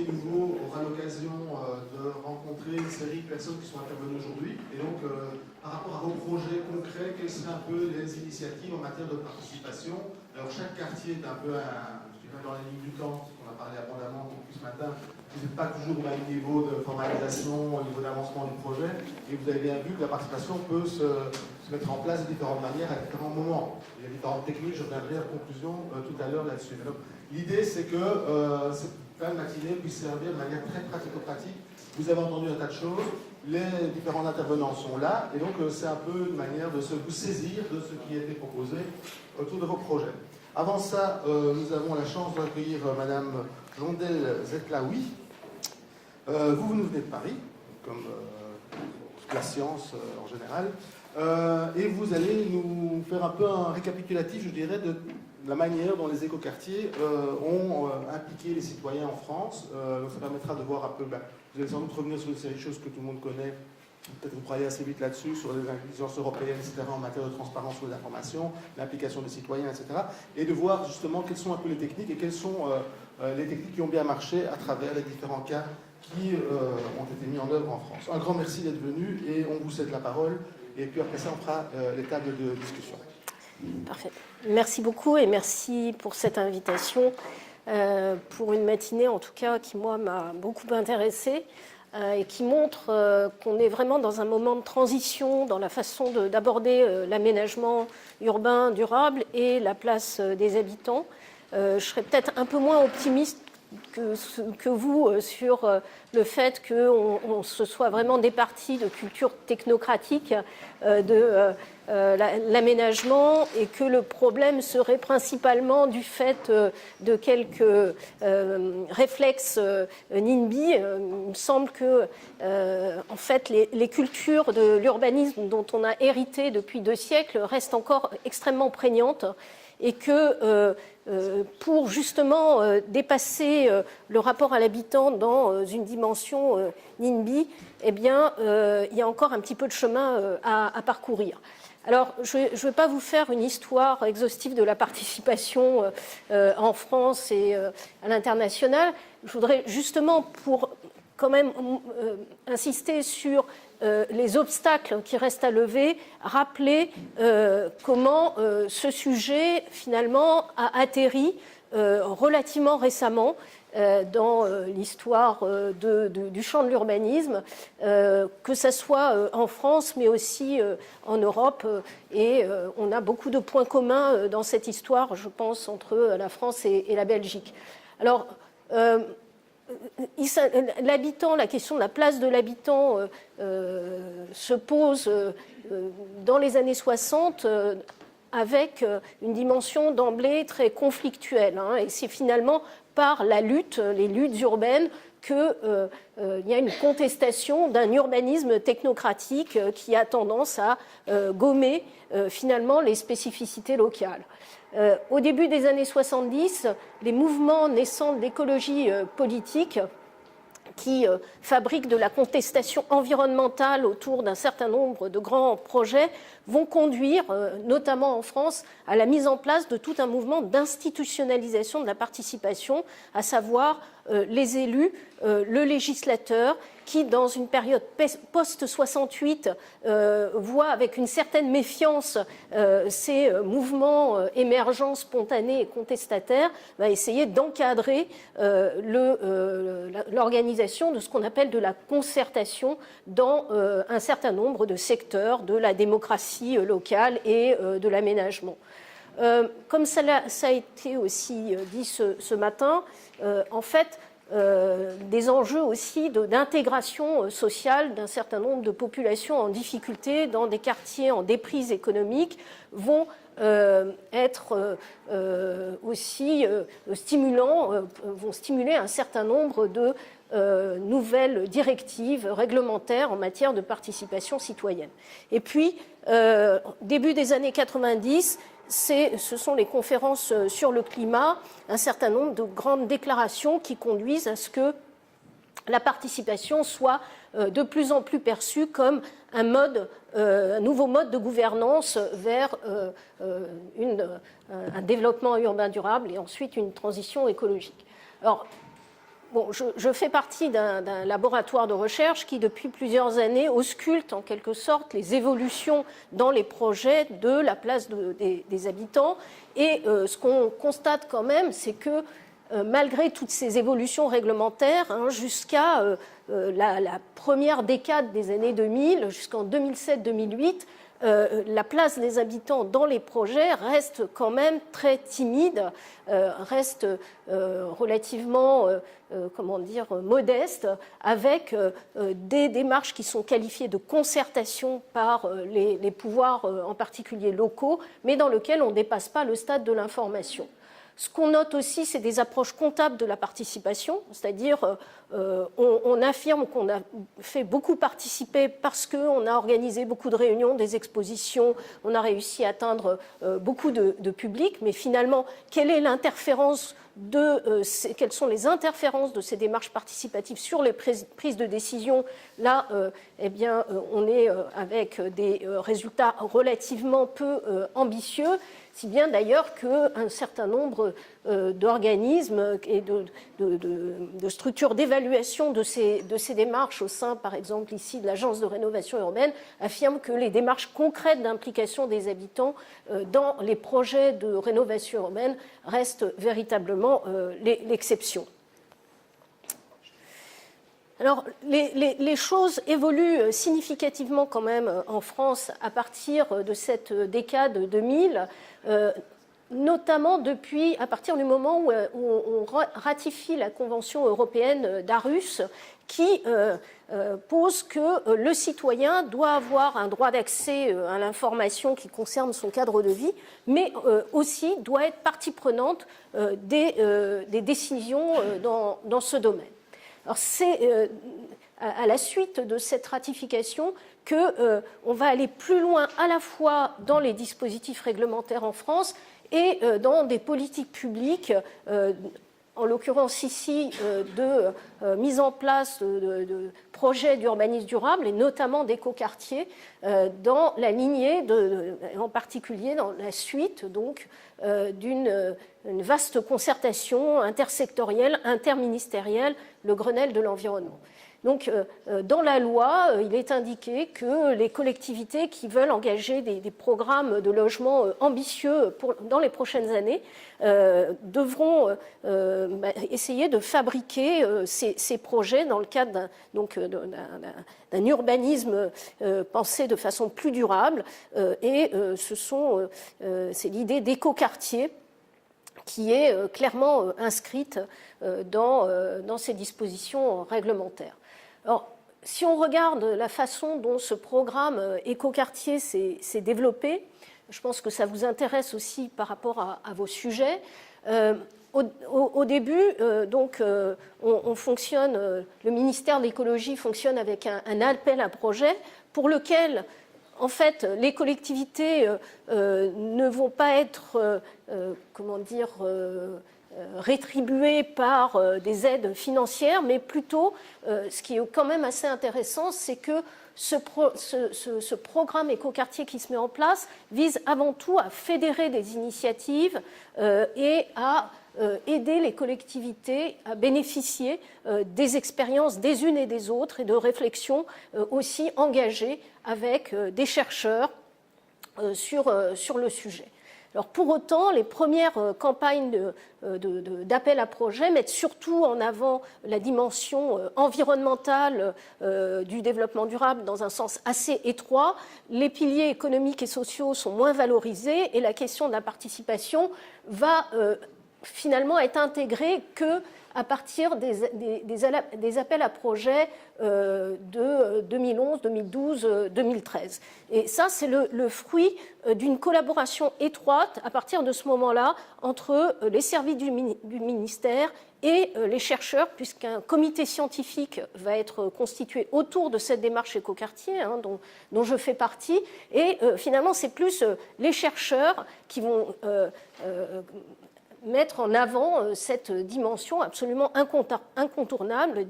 est nouveau aura l'occasion de rencontrer une série de personnes qui sont intervenues aujourd'hui. Et donc, par rapport à vos projets concrets, quelles seraient un peu les initiatives en matière de participation? Alors, chaque quartier est un peu, je dirais, dans la ligne du temps, on a parlé abondamment depuis ce matin. Vous n'êtes pas toujours au même niveau de formalisation, au niveau d'avancement du projet. Et vous avez bien vu que la participation peut se mettre en place de différentes manières à différents moments. Il y a différentes techniques, je reviendrai à la conclusion tout à l'heure là-dessus. L'idée, c'est que cette fin de matinée puisse servir de manière très pratico-pratique. Vous avez entendu un tas de choses, les différents intervenants sont là, et donc c'est un peu une manière de vous saisir de ce qui a été proposé autour de vos projets. Avant ça, nous avons la chance d'accueillir Madame Jondel Zetlaoui. Vous nous venez de Paris, comme la science en général, et vous allez nous faire un peu un récapitulatif, je dirais, de la manière dont les écoquartiers ont impliqué les citoyens en France. Donc ça permettra de voir un peu, vous allez sans doute revenir sur une série de choses que tout le monde connaît, peut-être vous travaillez assez vite là-dessus, sur les exigences européennes, etc., en matière de transparence sur les informations, l'implication des citoyens, etc., et de voir justement quelles sont un peu les techniques et quelles sont les techniques qui ont bien marché à travers les différents cas qui ont été mis en œuvre en France. Un grand merci d'être venu et on vous cède la parole, et puis après ça on fera les tables de discussion. Parfait. Merci beaucoup et merci pour cette invitation, pour une matinée en tout cas qui moi m'a beaucoup intéressée et qui montre qu'on est vraiment dans un moment de transition dans la façon d'aborder l'aménagement urbain durable et la place des habitants. Je serais peut-être un peu moins optimiste que vous sur le fait qu'on se soit vraiment départi de culture technocratique de l'aménagement et que le problème serait principalement du fait de quelques réflexes NIMBY. Il me semble que en fait les cultures de l'urbanisme dont on a hérité depuis 2 siècles restent encore extrêmement prégnantes et que pour justement dépasser le rapport à l'habitant dans une dimension NIMBY, eh bien, il y a encore un petit peu de chemin à parcourir. Alors, je ne vais pas vous faire une histoire exhaustive de la participation en France et à l'international. Je voudrais justement, pour quand même insister sur les obstacles qui restent à lever, rappeler comment ce sujet, finalement, a atterri relativement récemment dans l'histoire du champ de l'urbanisme, que ce soit en France, mais aussi en Europe. Et on a beaucoup de points communs dans cette histoire, je pense, entre la France et la Belgique. Alors, l'habitant, la question de la place de l'habitant se pose dans les années 60 avec une dimension d'emblée très conflictuelle. Et c'est finalement par la lutte, les luttes urbaines, qu'il y a une contestation d'un urbanisme technocratique qui a tendance à gommer finalement les spécificités locales. Au début des années 70, les mouvements naissants de l'écologie politique qui fabriquent de la contestation environnementale autour d'un certain nombre de grands projets vont conduire, notamment en France, à la mise en place de tout un mouvement d'institutionnalisation de la participation, à savoir les élus, le législateur, qui, dans une période post-68, voit avec une certaine méfiance ces mouvements émergents, spontanés et contestataires, va essayer d'encadrer l'organisation de ce qu'on appelle de la concertation dans un certain nombre de secteurs de la démocratie locale et de l'aménagement. Comme ça a été aussi dit ce matin, en fait, des enjeux aussi d'intégration sociale d'un certain nombre de populations en difficulté dans des quartiers en déprise économique vont être aussi stimulants, vont stimuler un certain nombre de nouvelles directives réglementaires en matière de participation citoyenne. Et puis, début des années 90, ce sont les conférences sur le climat, un certain nombre de grandes déclarations qui conduisent à ce que la participation soit de plus en plus perçue comme un nouveau mode de gouvernance vers un développement urbain durable et ensuite une transition écologique. Alors, bon, je fais partie d'un laboratoire de recherche qui, depuis plusieurs années, ausculte en quelque sorte les évolutions dans les projets de la place des habitants. Et ce qu'on constate quand même, c'est que malgré toutes ces évolutions réglementaires, hein, jusqu'à la première décade des années 2000, jusqu'en 2007-2008, la place des habitants dans les projets reste quand même très timide, reste relativement modeste, avec des démarches qui sont qualifiées de concertation par les pouvoirs, en particulier locaux, mais dans lesquelles on ne dépasse pas le stade de l'information. Ce qu'on note aussi, c'est des approches comptables de la participation, c'est-à-dire on affirme qu'on a fait beaucoup participer parce qu'on a organisé beaucoup de réunions, des expositions, on a réussi à atteindre beaucoup de public, mais finalement, quelle sont les interférences de ces démarches participatives sur les prises de décision? Là, on est avec des résultats relativement peu ambitieux, si bien d'ailleurs qu'un certain nombre d'organismes et de structures d'évaluation de ces démarches au sein, par exemple ici, de l'Agence de rénovation urbaine, affirment que les démarches concrètes d'implication des habitants dans les projets de rénovation urbaine restent véritablement l'exception. Alors, les choses évoluent significativement quand même en France à partir de cette décade 2000, notamment à partir du moment où on ratifie la Convention européenne d'Aarhus qui pose que le citoyen doit avoir un droit d'accès à l'information qui concerne son cadre de vie, mais aussi doit être partie prenante des décisions dans ce domaine. Alors c'est à la suite de cette ratification qu'on va aller plus loin à la fois dans les dispositifs réglementaires en France et dans des politiques publiques, en l'occurrence ici de mise en place de projets d'urbanisme durable et notamment d'écoquartiers dans la lignée, en particulier dans la suite donc, d'une vaste concertation intersectorielle, interministérielle, le Grenelle de l'environnement. Donc, dans la loi, il est indiqué que les collectivités qui veulent engager des programmes de logement ambitieux dans les prochaines années devront essayer de fabriquer ces projets dans le cadre d'un urbanisme pensé de façon plus durable. Et c'est l'idée d'écoquartier qui est clairement inscrite dans ces dispositions réglementaires. Alors, si on regarde la façon dont ce programme écoquartier s'est développé, je pense que ça vous intéresse aussi par rapport à vos sujets. Au début, on fonctionne, le ministère de l'écologie fonctionne avec un appel à projet pour lequel, en fait, les collectivités ne vont pas être, rétribuées par des aides financières, mais plutôt, ce qui est quand même assez intéressant, c'est que ce programme écoquartier qui se met en place vise avant tout à fédérer des initiatives et à aider les collectivités à bénéficier des expériences des unes et des autres et de réflexions aussi engagées avec des chercheurs sur le sujet. Alors pour autant, les premières campagnes d'appel à projet mettent surtout en avant la dimension environnementale du développement durable dans un sens assez étroit. Les piliers économiques et sociaux sont moins valorisés et la question de la participation va finalement être intégrée qu'à partir des appels à projets de 2011, 2012, 2013. Et ça, c'est le fruit d'une collaboration étroite à partir de ce moment-là entre les services du ministère et les chercheurs, puisqu'un comité scientifique va être constitué autour de cette démarche écoquartier, dont je fais partie. Et finalement, c'est plus les chercheurs qui vont mettre en avant cette dimension absolument incontournable,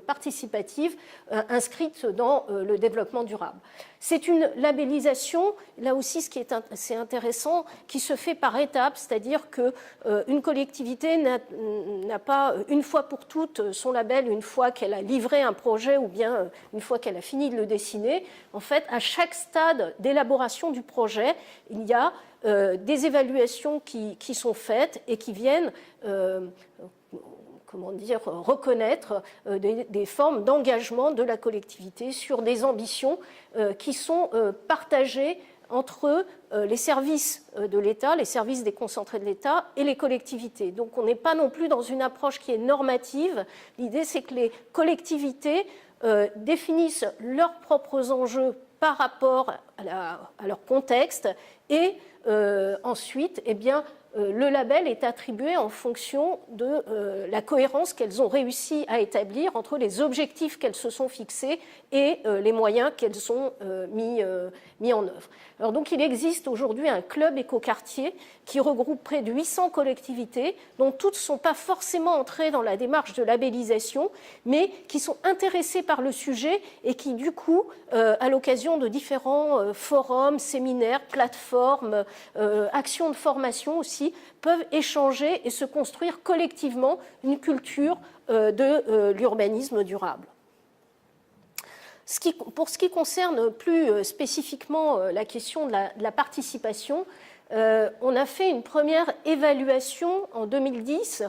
participative, inscrite dans le développement durable. C'est une labellisation, là aussi ce qui est assez intéressant, qui se fait par étapes, c'est-à-dire qu'une collectivité n'a pas une fois pour toutes son label une fois qu'elle a livré un projet ou bien une fois qu'elle a fini de le dessiner. En fait, à chaque stade d'élaboration du projet, il y a des évaluations qui sont faites et qui viennent reconnaître des formes d'engagement de la collectivité sur des ambitions qui sont partagées entre les services de l'État, les services déconcentrés de l'État et les collectivités. Donc on n'est pas non plus dans une approche qui est normative. L'idée, c'est que les collectivités définissent leurs propres enjeux par rapport à leur contexte et ensuite, eh bien, le label est attribué en fonction de la cohérence qu'elles ont réussi à établir entre les objectifs qu'elles se sont fixés et les moyens qu'elles ont mis en œuvre. Alors donc il existe aujourd'hui un club écoquartier qui regroupe près de 800 collectivités, dont toutes ne sont pas forcément entrées dans la démarche de labellisation, mais qui sont intéressées par le sujet et qui du coup, à l'occasion de différents forums, séminaires, plateformes, actions de formation aussi, peuvent échanger et se construire collectivement une culture de l'urbanisme durable. Pour ce qui concerne plus spécifiquement la question de la participation, on a fait une première évaluation en 2010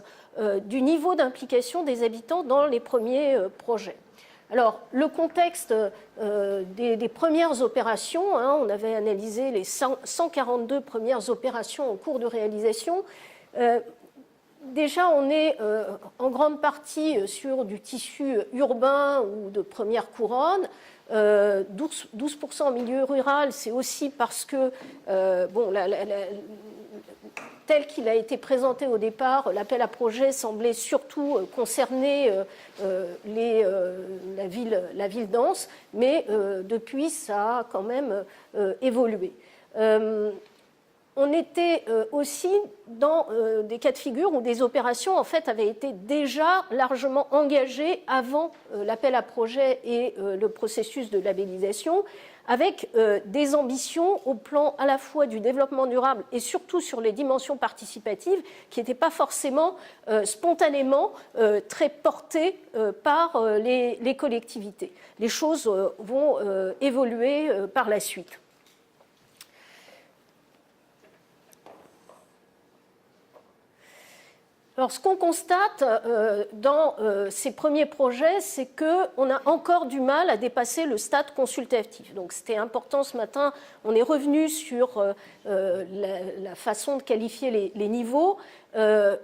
du niveau d'implication des habitants dans les premiers projets. Alors, le contexte des premières opérations, on avait analysé les 142 premières opérations en cours de réalisation. Déjà, on est en grande partie sur du tissu urbain ou de première couronne. 12% en milieu rural, c'est aussi parce que, tel qu'il a été présenté au départ, l'appel à projet semblait surtout concerner la ville dense, mais depuis, ça a quand même évolué. On était aussi dans des cas de figure où des opérations en fait, avaient été déjà largement engagées avant l'appel à projet et le processus de labellisation, avec des ambitions au plan à la fois du développement durable et surtout sur les dimensions participatives qui n'étaient pas forcément spontanément très portées par les collectivités. Les choses vont évoluer par la suite. Alors, ce qu'on constate dans ces premiers projets, c'est qu'on a encore du mal à dépasser le stade consultatif. Donc, c'était important ce matin. On est revenu sur la façon de qualifier les niveaux. On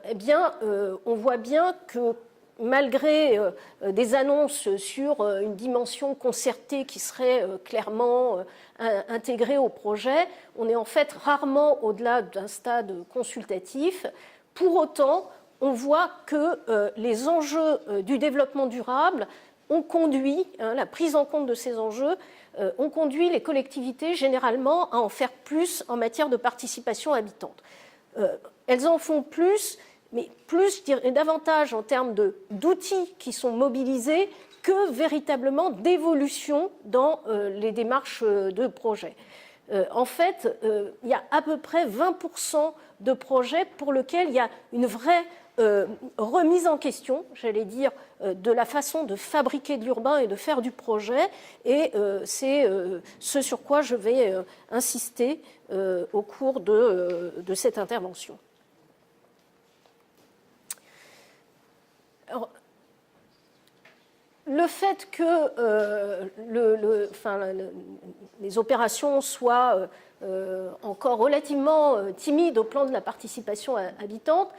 voit bien que malgré des annonces sur une dimension concertée qui serait clairement intégrée au projet, on est en fait rarement au-delà d'un stade consultatif. Pour autant, on voit que les enjeux du développement durable ont conduit, la prise en compte de ces enjeux, ont conduit les collectivités généralement à en faire plus en matière de participation habitante. Elles en font plus, mais plus, je dirais, davantage en termes d'outils qui sont mobilisés que véritablement d'évolution dans les démarches de projet. En fait, il y a à peu près 20% de projets pour lesquels il y a une vraie remise en question, j'allais dire, de la façon de fabriquer de l'urbain et de faire du projet. Et c'est ce sur quoi je vais insister au cours de cette intervention. Alors, le fait que les opérations soient encore relativement timides au plan de la participation habitante,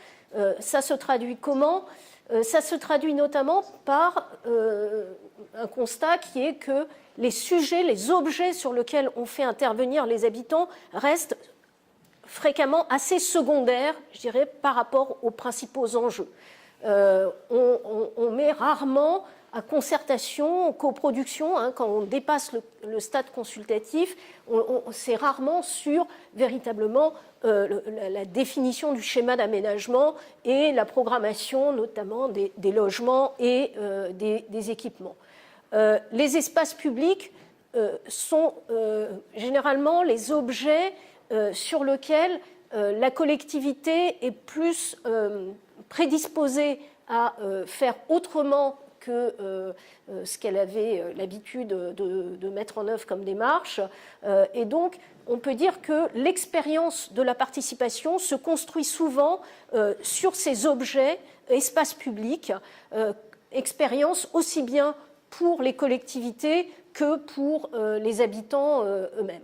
ça se traduit comment ? Ça se traduit notamment par un constat qui est que les sujets, les objets sur lesquels on fait intervenir les habitants restent fréquemment assez secondaires, je dirais, par rapport aux principaux enjeux. On met rarement à concertation, coproduction. Quand on dépasse le stade consultatif, c'est rarement sur véritablement la définition du schéma d'aménagement et la programmation notamment des logements et des équipements. Les espaces publics sont généralement les objets sur lesquels la collectivité est plus prédisposée à faire autrement que ce qu'elle avait l'habitude de mettre en œuvre comme démarche. Et donc, on peut dire que l'expérience de la participation se construit souvent sur ces objets, espaces publics, expérience aussi bien pour les collectivités que pour les habitants eux-mêmes.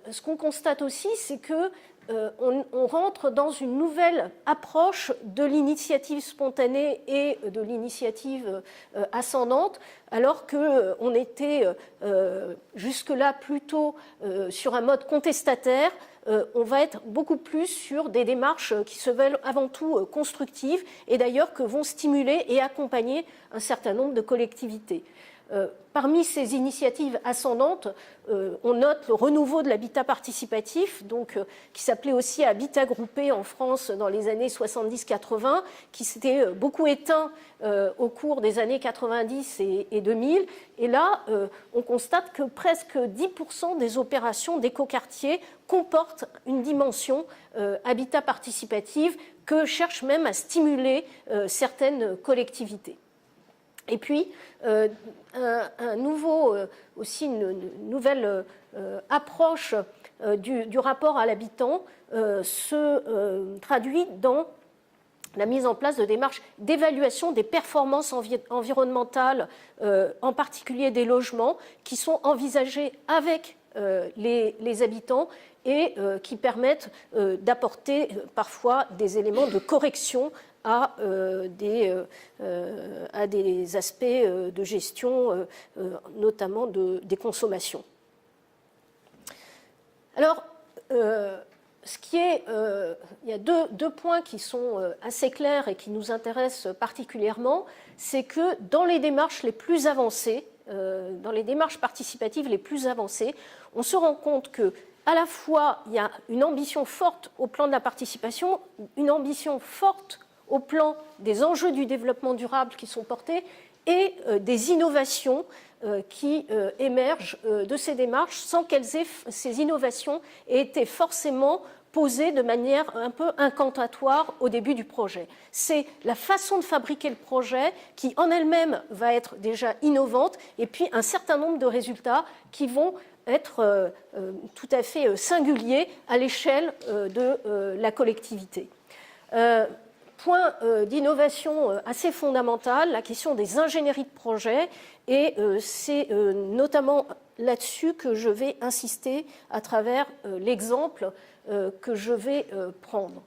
Ce qu'on constate aussi, c'est que on rentre dans une nouvelle approche de l'initiative spontanée et de l'initiative ascendante, alors qu'on était jusque-là plutôt sur un mode contestataire. On va être beaucoup plus sur des démarches qui se veulent avant tout constructives et d'ailleurs que vont stimuler et accompagner un certain nombre de collectivités. Parmi ces initiatives ascendantes, on note le renouveau de l'habitat participatif, donc, qui s'appelait aussi habitat groupé en France dans les années 70-80, qui s'était beaucoup éteint au cours des années 90 et 2000. Et là, on constate que presque 10% des opérations d'écoquartier comportent une dimension habitat participatif que cherchent même à stimuler certaines collectivités. Et puis, aussi une nouvelle approche du rapport à l'habitant se traduit dans la mise en place de démarches d'évaluation des performances environnementales, en particulier des logements, qui sont envisagées avec les habitants et qui permettent d'apporter parfois des éléments de correction à des aspects de gestion, notamment des consommations. Alors, il y a deux points qui sont assez clairs et qui nous intéressent particulièrement, c'est que dans les démarches les plus avancées, dans les démarches participatives les plus avancées, on se rend compte que à la fois il y a une ambition forte au plan de la participation, une ambition forte au plan des enjeux du développement durable qui sont portés et des innovations qui émergent de ces démarches sans ces innovations aient été forcément posées de manière un peu incantatoire au début du projet. C'est la façon de fabriquer le projet qui en elle-même va être déjà innovante et puis un certain nombre de résultats qui vont être tout à fait singuliers à l'échelle de la collectivité. Point d'innovation assez fondamental, la question des ingénieries de projet, et c'est notamment là-dessus que je vais insister à travers l'exemple que je vais prendre.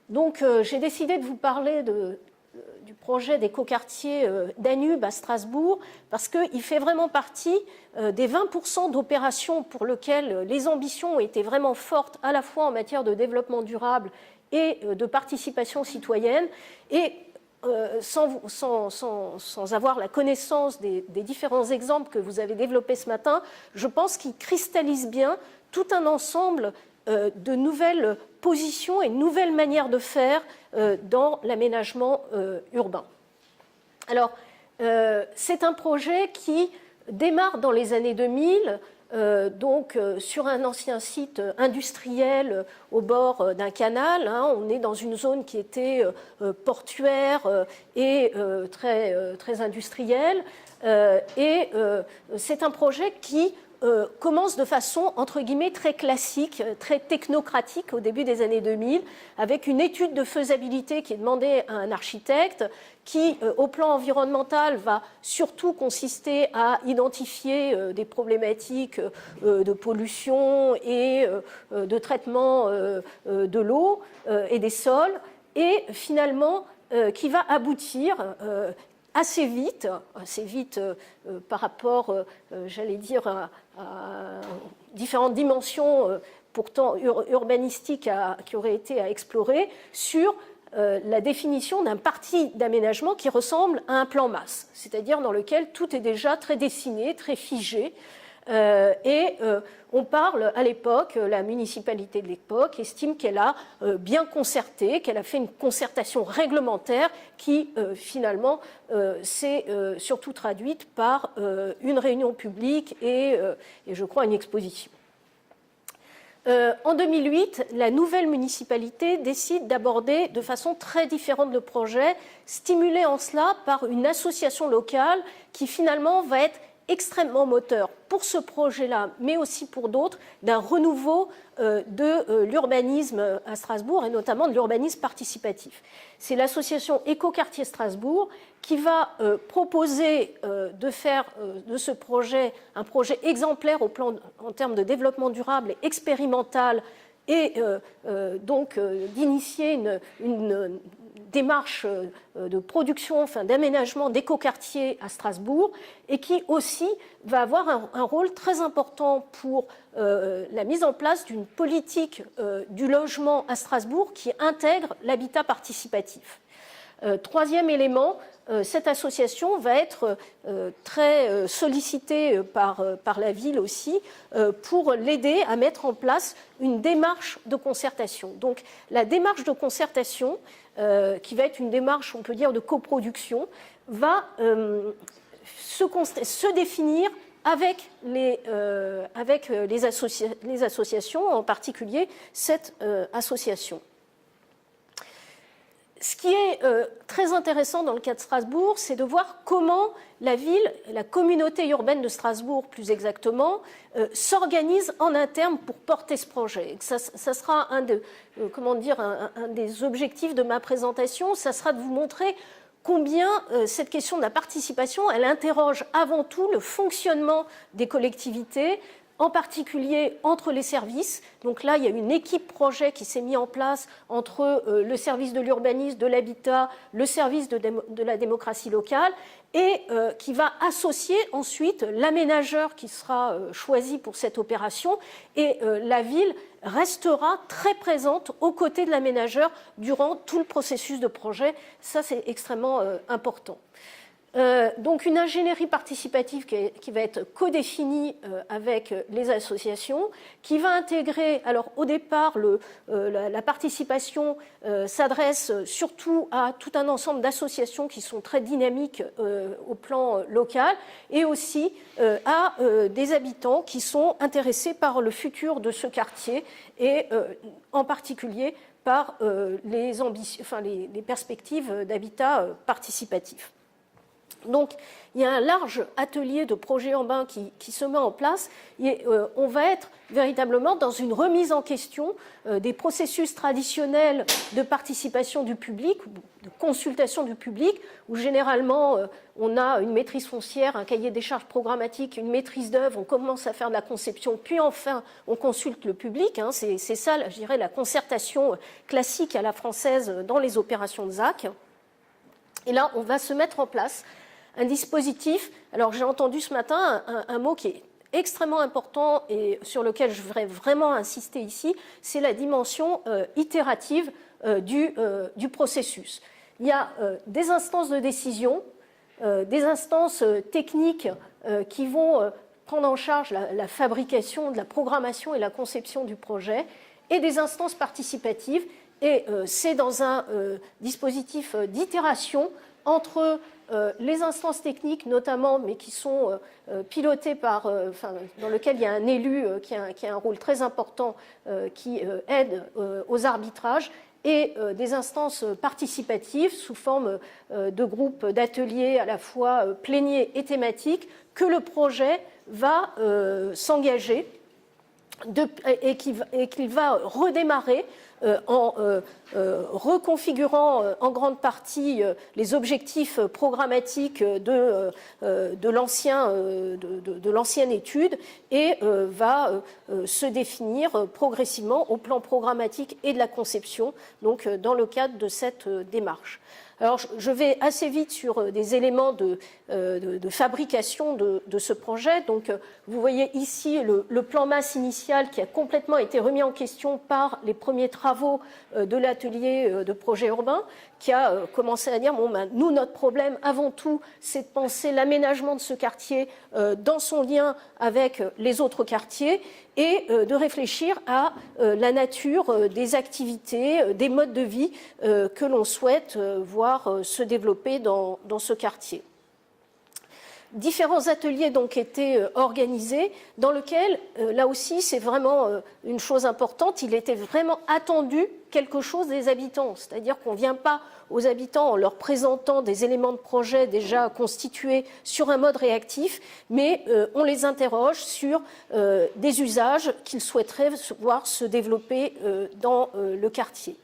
Donc j'ai décidé de vous parler du projet d'écoquartier Danube à Strasbourg parce qu'il fait vraiment partie des 20% d'opérations pour lesquelles les ambitions ont été vraiment fortes à la fois en matière de développement durable et de participation citoyenne, et sans avoir la connaissance des différents exemples que vous avez développés ce matin, je pense qu'ils cristallisent bien tout un ensemble de nouvelles positions et nouvelles manières de faire dans l'aménagement urbain. Alors, c'est un projet qui démarre dans les années 2000, sur un ancien site industriel au bord d'un canal. On est dans une zone qui était portuaire et très industrielle. Et c'est un projet qui commence de façon, entre guillemets, très classique, très technocratique au début des années 2000, avec une étude de faisabilité qui est demandée à un architecte qui, au plan environnemental, va surtout consister à identifier des problématiques de pollution et de traitement de l'eau et des sols, et finalement qui va aboutir assez vite par rapport, j'allais dire, à différentes dimensions pourtant urbanistiques qui auraient été à explorer, sur la définition d'un parti d'aménagement qui ressemble à un plan masse, c'est-à-dire dans lequel tout est déjà très dessiné, très figé. On parle à l'époque, la municipalité de l'époque estime qu'elle a bien concerté, qu'elle a fait une concertation réglementaire qui finalement s'est surtout traduite par une réunion publique et je crois une exposition. En 2008, la nouvelle municipalité décide d'aborder de façon très différente le projet, stimulée en cela par une association locale qui finalement va être extrêmement moteur pour ce projet-là, mais aussi pour d'autres, d'un renouveau de l'urbanisme à Strasbourg et notamment de l'urbanisme participatif. C'est l'association Écoquartier Strasbourg qui va proposer de faire de ce projet un projet exemplaire en termes de développement durable et expérimental et donc d'initier une démarche de production, enfin, d'aménagement d'écoquartiers à Strasbourg et qui aussi va avoir un rôle très important pour la mise en place d'une politique du logement à Strasbourg qui intègre l'habitat participatif. Troisième élément, cette association va être très sollicitée par la ville aussi pour l'aider à mettre en place une démarche de concertation. Donc la démarche de concertation, qui va être une démarche, on peut dire, de coproduction, va se définir avec les associations, en particulier cette association. Ce qui est très intéressant dans le cas de Strasbourg, c'est de voir comment la ville, la communauté urbaine de Strasbourg plus exactement, s'organise en interne pour porter ce projet. Ça sera un des objectifs de ma présentation, ça sera de vous montrer combien cette question de la participation, elle interroge avant tout le fonctionnement des collectivités, en particulier entre les services. Donc là, il y a une équipe projet qui s'est mise en place entre le service de l'urbanisme, de l'habitat, le service de la démocratie locale et qui va associer ensuite l'aménageur qui sera choisi pour cette opération. Et la ville restera très présente aux côtés de l'aménageur durant tout le processus de projet. Ça, c'est extrêmement important. Donc une ingénierie participative qui va être codéfinie avec les associations, qui va intégrer, alors au départ la participation s'adresse surtout à tout un ensemble d'associations qui sont très dynamiques au plan local et aussi à des habitants qui sont intéressés par le futur de ce quartier et en particulier par les perspectives d'habitat participatif. Donc, il y a un large atelier de projets urbains qui se met en place et on va être véritablement dans une remise en question des processus traditionnels de participation du public, de consultation du public, où généralement on a une maîtrise foncière, un cahier des charges programmatique, une maîtrise d'œuvre, on commence à faire de la conception, puis enfin on consulte le public. C'est ça, je dirais, la concertation classique à la française dans les opérations de ZAC. Et là, on va se mettre en place un dispositif. Alors j'ai entendu ce matin un mot qui est extrêmement important et sur lequel je voudrais vraiment insister ici, c'est la dimension itérative du processus. Il y a des instances de décision, des instances techniques qui vont prendre en charge la fabrication, de la programmation et la conception du projet, et des instances participatives. Et c'est dans un dispositif d'itération entre les instances techniques notamment, mais qui sont pilotées dans lequel il y a un élu qui a un rôle très important, qui aide aux arbitrages, et des instances participatives sous forme de groupes d'ateliers à la fois pléniers et thématiques, que le projet va s'engager et qu'il va redémarrer en reconfigurant en grande partie les objectifs programmatiques de l'ancienne étude et va se définir progressivement au plan programmatique et de la conception, donc dans le cadre de cette démarche. Alors, je vais assez vite sur des éléments de fabrication de ce projet. Donc, vous voyez ici le plan masse initial qui a complètement été remis en question par les premiers travaux de atelier de projet urbain, qui a commencé à dire, bon, ben, nous, notre problème, avant tout, c'est de penser l'aménagement de ce quartier dans son lien avec les autres quartiers et de réfléchir à la nature des activités, des modes de vie que l'on souhaite voir se développer dans ce quartier. Différents ateliers donc étaient organisés dans lesquels, là aussi, c'est vraiment une chose importante, il était vraiment attendu quelque chose des habitants, c'est-à-dire qu'on ne vient pas aux habitants en leur présentant des éléments de projet déjà constitués sur un mode réactif, mais on les interroge sur des usages qu'ils souhaiteraient voir se développer dans le quartier.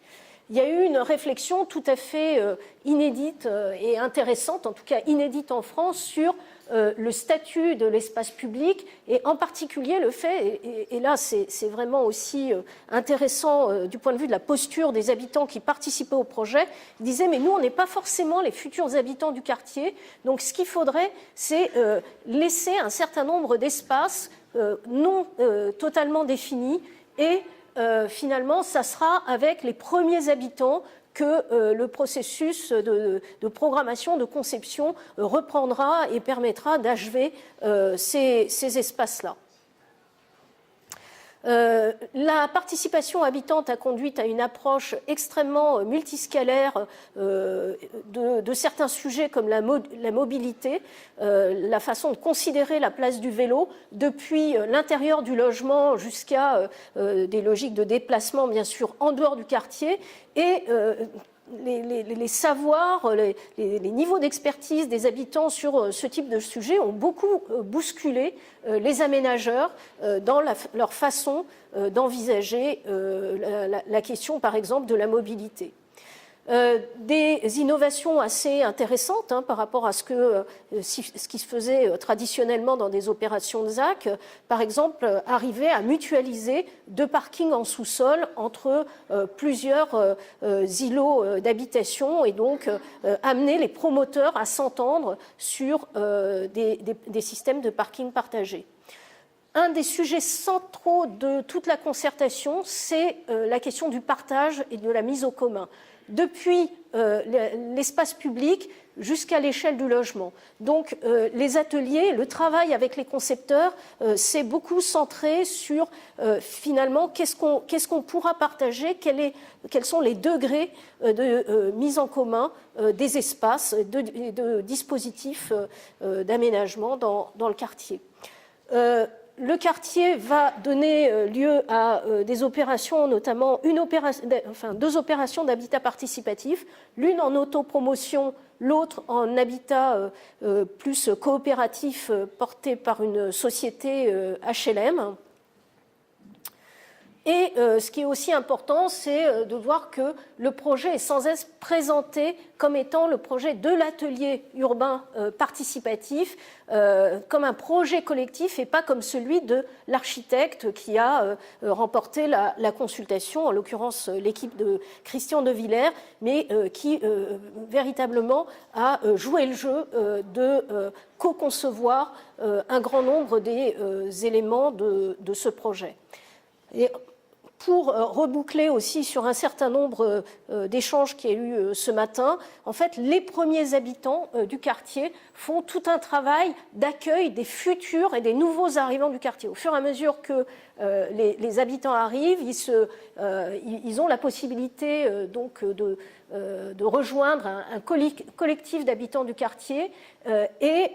Il y a eu une réflexion tout à fait inédite et intéressante, en tout cas inédite en France, sur le statut de l'espace public et en particulier le fait, et là c'est vraiment aussi intéressant du point de vue de la posture des habitants qui participaient au projet, ils disaient mais nous on n'est pas forcément les futurs habitants du quartier, donc ce qu'il faudrait c'est laisser un certain nombre d'espaces non totalement définis et finalement ça sera avec les premiers habitants que le processus de programmation, de conception reprendra et permettra d'achever ces espaces-là. La participation habitante a conduit à une approche extrêmement multiscalaire de certains sujets comme la mobilité, la façon de considérer la place du vélo, depuis l'intérieur du logement jusqu'à des logiques de déplacement, bien sûr, en dehors du quartier, et les savoirs, les niveaux d'expertise des habitants sur ce type de sujet ont beaucoup bousculé les aménageurs dans leur façon d'envisager la question, par exemple, de la mobilité. Des innovations assez intéressantes par rapport à ce qui se faisait traditionnellement dans des opérations de ZAC. Par exemple, arriver à mutualiser 2 parkings en sous-sol entre plusieurs îlots d'habitation et donc amener les promoteurs à s'entendre sur des systèmes de parking partagés. Un des sujets centraux de toute la concertation, c'est la question du partage et de la mise au commun, depuis l'espace public jusqu'à l'échelle du logement. Donc les ateliers, le travail avec les concepteurs, c'est beaucoup centré sur finalement qu'est-ce qu'on pourra partager, quels sont les degrés de mise en commun des espaces, de dispositifs d'aménagement dans le quartier. Le quartier va donner lieu à des opérations, notamment 2 opérations d'habitat participatif, l'une en autopromotion, l'autre en habitat plus coopératif porté par une société HLM. Et ce qui est aussi important, c'est de voir que le projet est sans cesse présenté comme étant le projet de l'atelier urbain participatif, comme un projet collectif et pas comme celui de l'architecte qui a remporté la consultation, en l'occurrence l'équipe de Christian de Villers, mais qui véritablement a joué le jeu de co-concevoir un grand nombre des éléments de ce projet. Et pour reboucler aussi sur un certain nombre d'échanges qu'il y a eu ce matin, en fait, les premiers habitants du quartier font tout un travail d'accueil des futurs et des nouveaux arrivants du quartier. Au fur et à mesure que les habitants arrivent, ils ont la possibilité donc de rejoindre un collectif d'habitants du quartier et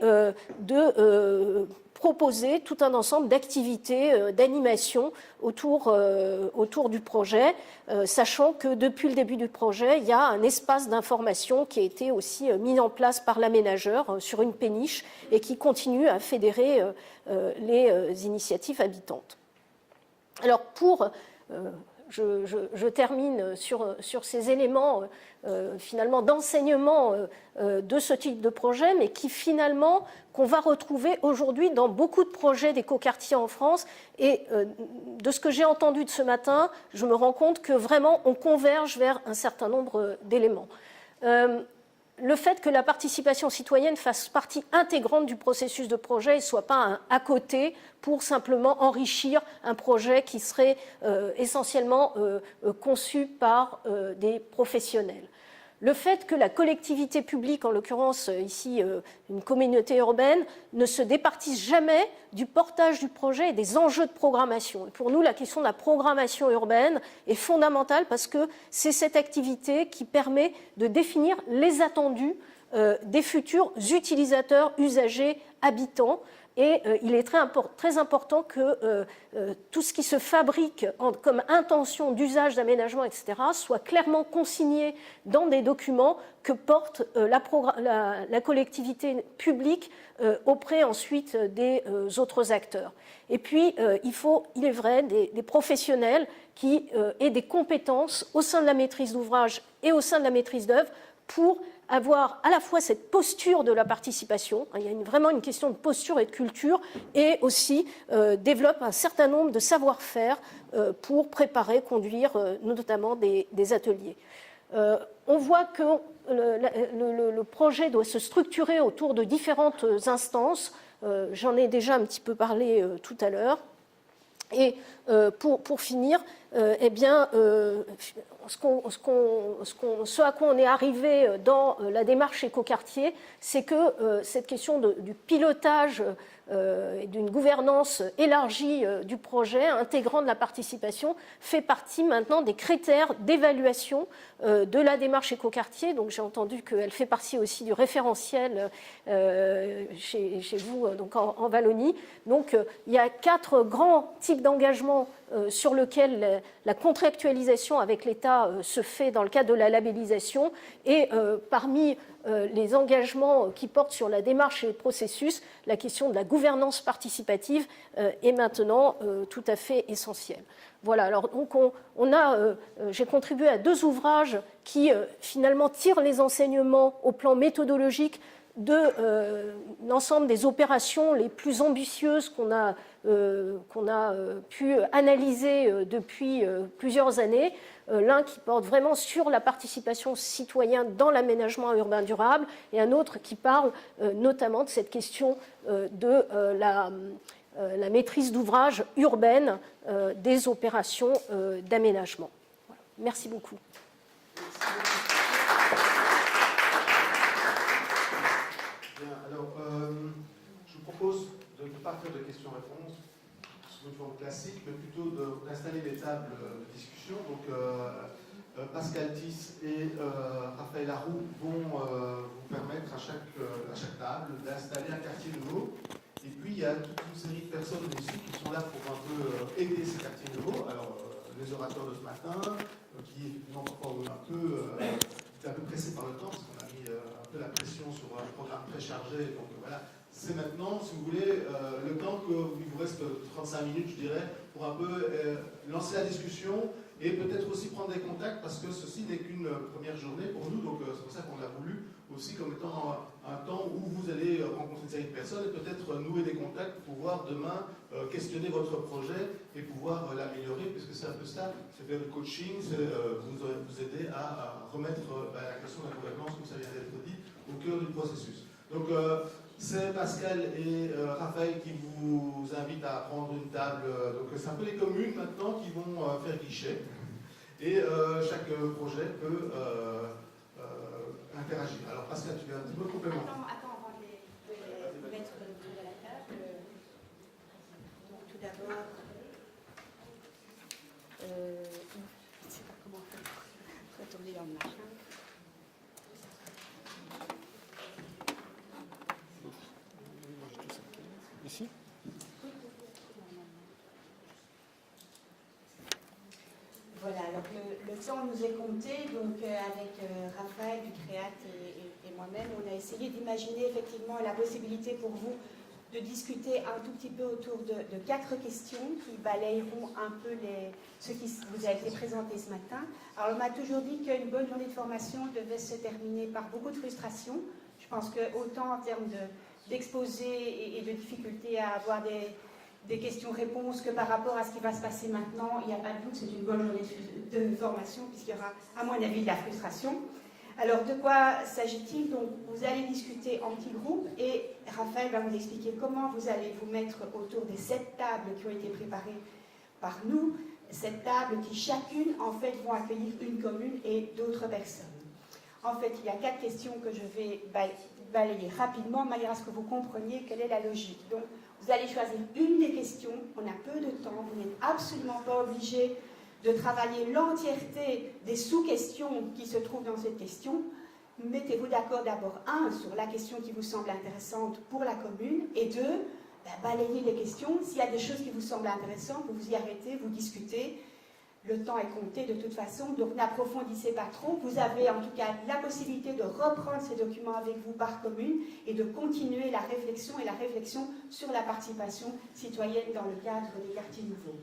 de proposer tout un ensemble d'activités, d'animations autour du projet, sachant que depuis le début du projet, il y a un espace d'information qui a été aussi mis en place par l'aménageur sur une péniche et qui continue à fédérer les initiatives habitantes. Alors je termine sur ces éléments finalement d'enseignement de ce type de projet, mais qui finalement qu'on va retrouver aujourd'hui dans beaucoup de projets d'écoquartiers en France. Et de ce que j'ai entendu de ce matin, je me rends compte que vraiment on converge vers un certain nombre d'éléments. le fait que la participation citoyenne fasse partie intégrante du processus de projet et ne soit pas à côté pour simplement enrichir un projet qui serait essentiellement conçu par des professionnels. Le fait que la collectivité publique, en l'occurrence ici une communauté urbaine, ne se départisse jamais du portage du projet et des enjeux de programmation. Et pour nous, la question de la programmation urbaine est fondamentale parce que c'est cette activité qui permet de définir les attendus des futurs utilisateurs, usagers, habitants. Et il est très important que tout ce qui se fabrique comme intention d'usage, d'aménagement, etc., soit clairement consigné dans des documents que porte la collectivité publique auprès ensuite des autres acteurs. Et puis, il est vrai, des professionnels qui aient des compétences au sein de la maîtrise d'ouvrage et au sein de la maîtrise d'œuvre pour avoir à la fois cette posture de la participation, il y a vraiment une question de posture et de culture, et aussi développe un certain nombre de savoir-faire pour préparer, conduire notamment des ateliers. On voit que le projet doit se structurer autour de différentes instances, j'en ai déjà un petit peu parlé tout à l'heure. Et pour finir, eh bien, ce à quoi on est arrivé dans la démarche écoquartier, c'est que cette question du pilotage et d'une gouvernance élargie du projet, intégrant de la participation, fait partie maintenant des critères d'évaluation de la démarche écoquartier. Donc j'ai entendu qu'elle fait partie aussi du référentiel chez vous donc en Wallonie. Donc il y a 4 grands types d'engagements sur lesquels la contractualisation avec l'État se fait dans le cadre de la labellisation. Et parmi les engagements qui portent sur la démarche et le processus, la question de la gouvernance participative est maintenant tout à fait essentielle. Voilà, alors donc j'ai contribué à 2 ouvrages qui finalement tirent les enseignements au plan méthodologique de l'ensemble des opérations les plus ambitieuses qu'on a pu analyser depuis plusieurs années. L'un qui porte vraiment sur la participation citoyenne dans l'aménagement urbain durable et un autre qui parle notamment de cette question de la maîtrise d'ouvrage urbaine des opérations d'aménagement. Voilà. Merci beaucoup. Bien, alors, je vous propose de ne pas faire de questions-réponses sous une forme classique, mais plutôt d'installer des tables de discussion. Donc, Pascal Thys et Raphaël Laroux vont vous permettre à chaque table d'installer un quartier nouveau. Et puis, il y a toute une série de personnes aussi qui sont là pour un peu aider ces quartiers nouveaux. Alors, les orateurs de ce matin, qui effectivement parfois un peu pressés par le temps, parce qu'on a mis un peu la pression sur un programme très chargé. Donc voilà, c'est maintenant, si vous voulez, le temps qu'il vous reste 35 minutes, je dirais, pour un peu lancer la discussion et peut-être aussi prendre des contacts, parce que ceci n'est qu'une première journée pour nous. Donc c'est pour ça qu'on l'a voulu aussi comme étant un temps où vous allez rencontrer une série de personnes et peut-être nouer des contacts pour pouvoir demain questionner votre projet et pouvoir l'améliorer, puisque c'est un peu ça, c'est faire du coaching, c'est vous aider à remettre la question de la gouvernance, comme ça vient d'être dit, au cœur du processus. Donc c'est Pascal et Raphaël qui vous invitent à prendre une table, donc c'est un peu les communes maintenant qui vont faire guichet, et chaque projet peut interagir. Alors Pascal, tu veux un petit peu complément. Attends, avant de les mettre autour de la table. Donc tout d'abord, je ne sais pas comment retourner dans le machin. Ici ? Voilà, alors le temps nous est compté, donc avec Raphaël du CREAT et moi-même, on a essayé d'imaginer effectivement la possibilité pour vous de discuter un tout petit peu autour de 4 questions qui balayeront un peu ce qui vous a été présenté ce matin. Alors on m'a toujours dit qu'une bonne journée de formation devait se terminer par beaucoup de frustration. Je pense que autant en termes d'exposé et de difficulté à avoir des questions-réponses que par rapport à ce qui va se passer maintenant, il n'y a pas de doute, c'est une bonne journée de formation puisqu'il y aura, à mon avis, de la frustration. Alors, de quoi s'agit-il? Donc, vous allez discuter en petits groupes et Raphaël va vous expliquer comment vous allez vous mettre autour des 7 tables qui ont été préparées par nous. Cette table qui, chacune, en fait, vont accueillir une commune et d'autres personnes. En fait, il y a 4 questions que je vais balayer rapidement, de manière à ce que vous compreniez quelle est la logique. Donc, vous allez choisir une des questions, on a peu de temps, vous n'êtes absolument pas obligé de travailler l'entièreté des sous-questions qui se trouvent dans cette question. Mettez-vous d'accord d'abord, 1, sur la question qui vous semble intéressante pour la commune, et 2, balayez les questions. S'il y a des choses qui vous semblent intéressantes, vous vous y arrêtez, vous discutez. Le temps est compté de toute façon, donc n'approfondissez pas trop. Vous avez en tout cas la possibilité de reprendre ces documents avec vous par commune et de continuer la réflexion sur la participation citoyenne dans le cadre des quartiers nouveaux.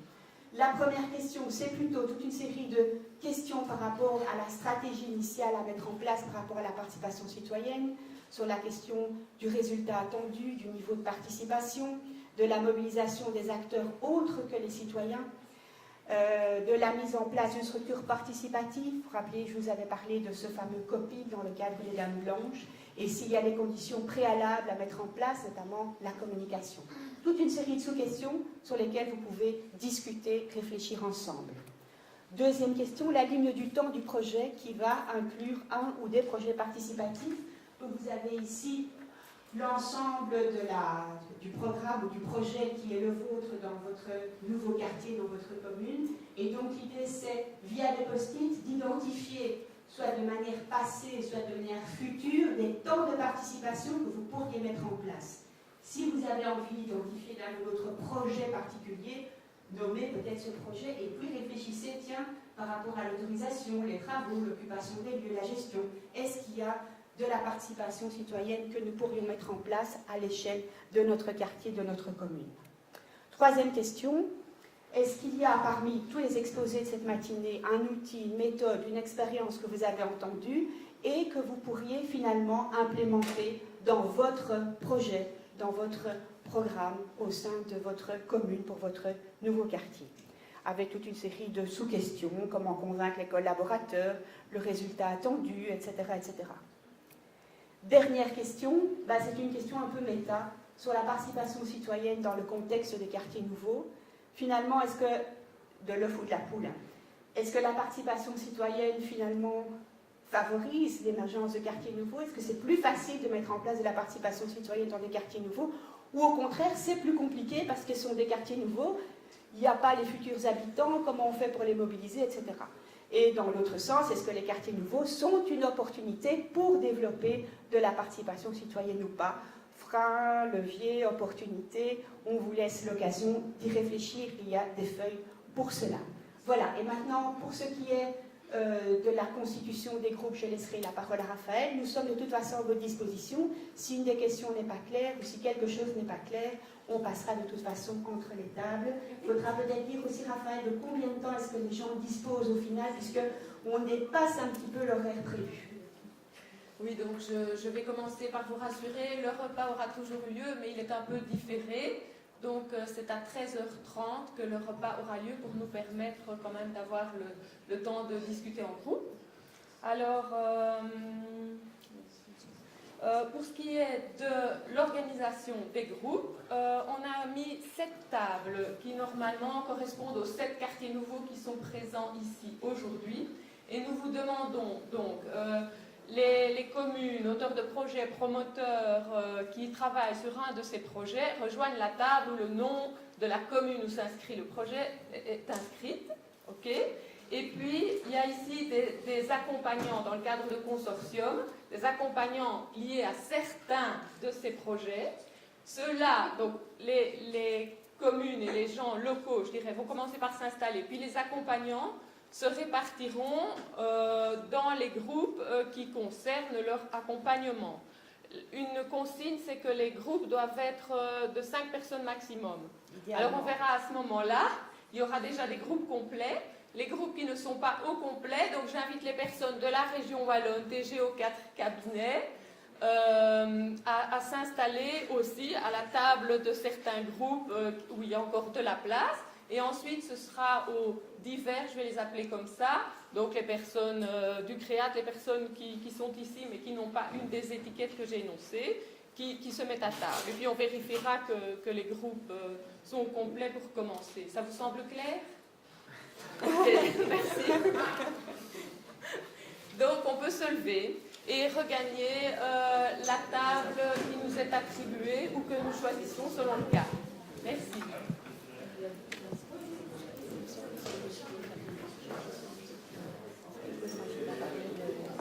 La première question, c'est plutôt toute une série de questions par rapport à la stratégie initiale à mettre en place par rapport à la participation citoyenne, sur la question du résultat attendu, du niveau de participation, de la mobilisation des acteurs autres que les citoyens, de la mise en place d'une structure participative. Vous vous rappelez, je vous avais parlé de ce fameux COPI dans le cadre des Dames Blanches, et s'il y a des conditions préalables à mettre en place, notamment la communication. Toute une série de sous-questions sur lesquelles vous pouvez discuter, réfléchir ensemble. Deuxième question, la ligne du temps du projet qui va inclure un ou des projets participatifs. Donc vous avez ici l'ensemble du programme ou du projet qui est le vôtre dans votre nouveau quartier, dans votre commune. Et donc l'idée c'est, via des post-it, d'identifier, soit de manière passée, soit de manière future, des temps de participation que vous pourriez mettre en place. Si vous avez envie d'identifier l'un ou l'autre projet particulier, nommez peut-être ce projet et puis réfléchissez, tiens, par rapport à l'autorisation, les travaux, l'occupation des lieux, la gestion, est-ce qu'il y a de la participation citoyenne que nous pourrions mettre en place à l'échelle de notre quartier, de notre commune. Troisième question, est-ce qu'il y a parmi tous les exposés de cette matinée un outil, une méthode, une expérience que vous avez entendue et que vous pourriez finalement implémenter dans votre projet, dans votre programme au sein de votre commune pour votre nouveau quartier, avec toute une série de sous-questions, comment convaincre les collaborateurs, le résultat attendu, etc. etc. Dernière question, c'est une question un peu méta sur la participation citoyenne dans le contexte des quartiers nouveaux. Finalement, est-ce que, de l'œuf ou de la poule, est-ce que la participation citoyenne finalement favorise l'émergence de quartiers nouveaux? Est-ce que c'est plus facile de mettre en place de la participation citoyenne dans des quartiers nouveaux? Ou au contraire, c'est plus compliqué parce qu'ils sont des quartiers nouveaux, il n'y a pas les futurs habitants, comment on fait pour les mobiliser, etc. Et dans l'autre sens, est-ce que les quartiers nouveaux sont une opportunité pour développer de la participation citoyenne ou pas? Frein, levier, opportunité, on vous laisse l'occasion d'y réfléchir, il y a des feuilles pour cela. Voilà, et maintenant, pour ce qui est de la constitution des groupes, je laisserai la parole à Raphaël. Nous sommes de toute façon à votre disposition. Si une des questions n'est pas claire ou si quelque chose n'est pas clair, on passera de toute façon entre les tables. Il faudra peut-être dire aussi, Raphaël, de combien de temps est-ce que les gens disposent au final, puisqu'on dépasse un petit peu l'horaire prévu. Oui, donc je vais commencer par vous rassurer. Le repas aura toujours lieu, mais il est un peu différé. Donc c'est à 13h30 que le repas aura lieu pour nous permettre quand même d'avoir le temps de discuter en groupe. Alors, pour ce qui est de l'organisation des groupes, on a mis 7 tables qui normalement correspondent aux 7 quartiers nouveaux qui sont présents ici aujourd'hui. Et nous vous demandons donc les communes, auteurs de projets, promoteurs qui travaillent sur un de ces projets rejoignent la table où le nom de la commune où s'inscrit le projet est inscrite. Okay. Et puis, il y a ici des accompagnants dans le cadre de consortium, des accompagnants liés à certains de ces projets. Ceux-là, donc les communes et les gens locaux, je dirais, vont commencer par s'installer. Puis les accompagnants se répartiront dans les groupes qui concernent leur accompagnement. Une consigne, c'est que les groupes doivent être de 5 personnes maximum. Alors on verra à ce moment-là, il y aura déjà des groupes complets, les groupes qui ne sont pas au complet, donc j'invite les personnes de la région wallonne, des GO4 cabinets, à s'installer aussi à la table de certains groupes où il y a encore de la place. Et ensuite, ce sera aux divers, je vais les appeler comme ça, donc les personnes du CREAT, les personnes qui sont ici mais qui n'ont pas une des étiquettes que j'ai énoncées, qui se mettent à table. Et puis on vérifiera que les groupes sont complets pour commencer. Ça vous semble clair? Ok, merci. Donc on peut se lever et regagner la table qui nous est attribuée ou que nous choisissons selon le cas. Merci.